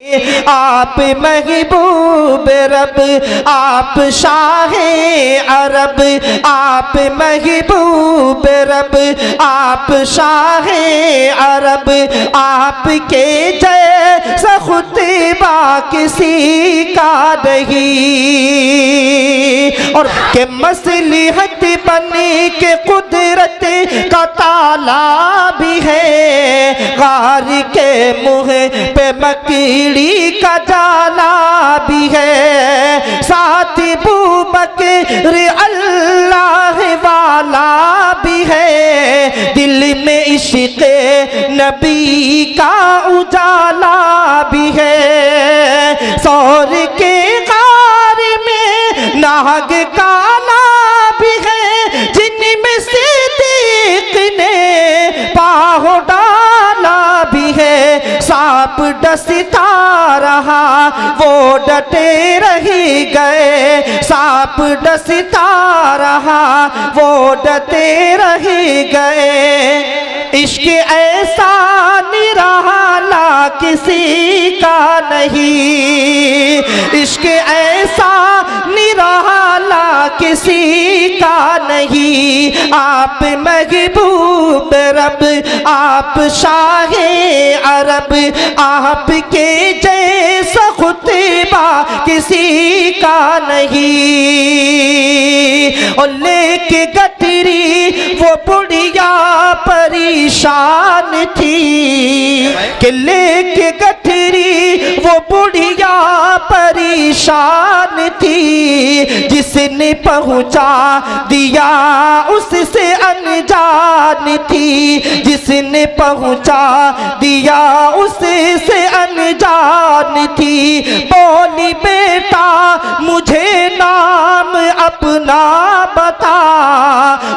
आप महबूब रब, आप शाहे अरब, आप महबूब रब, आप शाहे अरब, आपके जैसा खुतबा किसी का नहीं। और के मसलिहत बनी के कुदरत का ताला भी है, गार के मुँह पे मकीड़ी का जाला भी है, साथ बूबकर अल्लाह वाला भी है, दिल में इश्क़ नबी का उजाला भी है, सौर के गार में नाग काला भी है, जिनमें सिद्दीक़ ने पाँव डाला भी है, सांप डसता रहा वो डटे रही गए, सांप डसता रहा वो डटे रही गए। इश्क ऐसा निराला किसी का नहीं, इश्क ऐसा निराला किसी का नहीं। आप महबूब रब, आप शाहे अरब, आपके जैसा खुतबा किसी का नहीं। और लेके गठरी वो बुढ़िया परेशान थी, कि लेके गठरी वो बुढ़िया परेशान थी, जिसने पहुंचा दिया उससे अनजान थी, जिसने पहुंचा दिया उससे अनजान थी। बोली बेटा मुझे नाम अपना बता,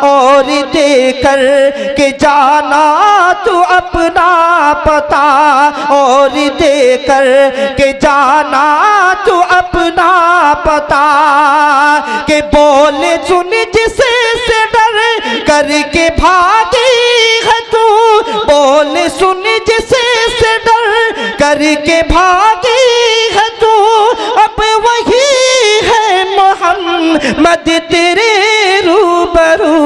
और देकर के जाना तू अपना पता, और देकर के जाना तू अपना पता। के बोले सुन जिसे से डर करके भागी है तू, बोले सुन जिसे से डर करके भागी है तू, अब वही है मोहम्मद तेरे रूबरू।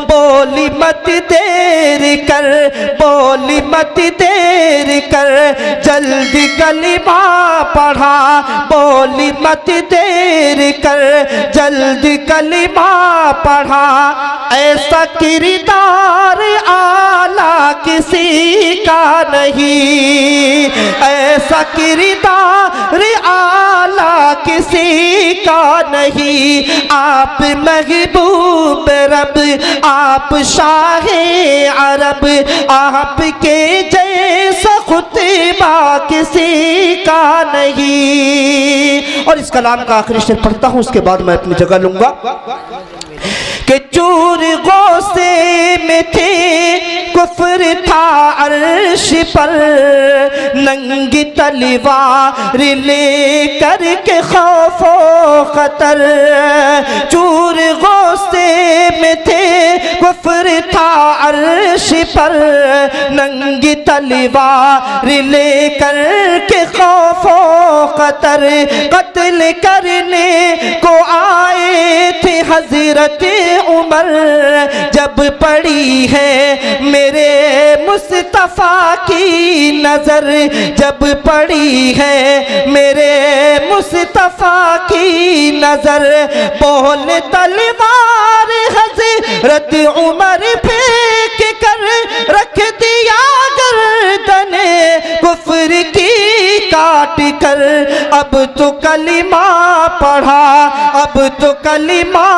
बोली मत देर कर, बोली मत देर कर, जल्दी कलिमा पढ़ा, बोली मत देर कर, जल्दी कलिमा पढ़ा। ऐसा किरदार आला किसी का नहीं, ऐसा किरदार आला किसी का नहीं। आप महबूब रब, आप शाहे अरब, आपके जैसा खुतबा किसी का नहीं। और इस कलाम का आखिरी शेर पढ़ता हूँ, उसके बाद मैं अपनी जगह लूंगा। कि चूर गोसे में थे कुफ्र था अर्श पर, नंगी तलवार ले कर के खौफो खतर। चूर गोसे में थे कुफ्र था अर्श पर, नंगी तलवार ले कर के खौफो खतर। कत्ल करने को आए थे हजरत उमर, जब पड़ी है मेरे मुस्तफा की नजर, जब पड़ी है मेरे मुस्तफा की नजर। बोल तलवार हजरत उमर फेंक कर रख दिया गर्दने कुफ्र की काट कर। अब तो कलिमा पढ़ा, अब तो कलिमा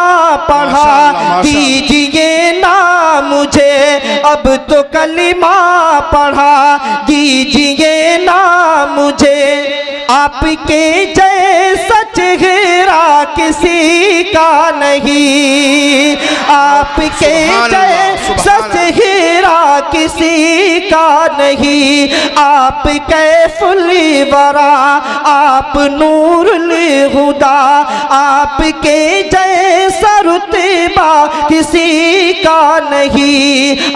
पढ़ा, दीजिए ना मुझे, अब तो कलिमा पढ़ा, दीजिए ना मुझे। आपके जैसा चेहरा किसी का नहीं, आपके जैसा चेहरा किसी का नहीं। आप कैफुल वरा, आप नूरुल हुदा, आपके जैसा रुतबा किसी का नहीं।